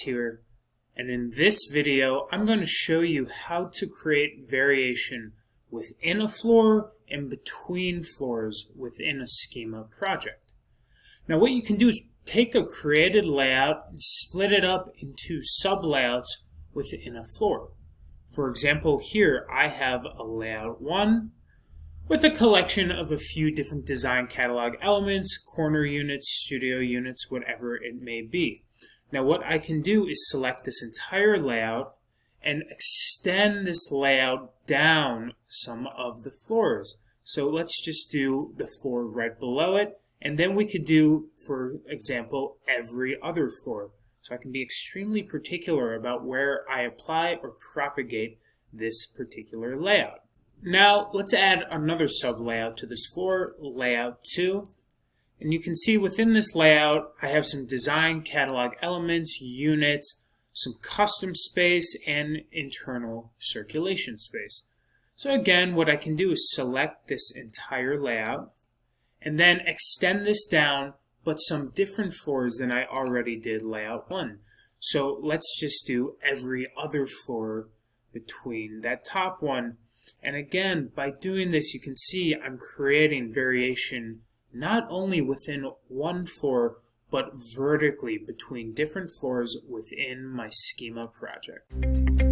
here, and in this video I'm going to show you how to create variation within a floor and between floors within a schema project. Now what you can do is take a created layout and split it up into sub-layouts within a floor. For example, here I have a layout 1 with a collection of a few different design catalog elements, corner units, studio units, whatever it may be. Now what I can do is select this entire layout and extend this layout down some of the floors. So let's just do the floor right below it, and then we could do, for example, every other floor. So I can be extremely particular about where I apply or propagate this particular layout. Now let's add another sub layout to this floor, layout 2. And you can see within this layout I have some design catalog elements, units, some custom space, and internal circulation space. So again, what I can do is select this entire layout and then extend this down, but some different floors than I already did layout 1. So let's just do every other floor between that top one. And again, by doing this, you can see I'm creating variation not only within one floor, but vertically between different floors within my schema project.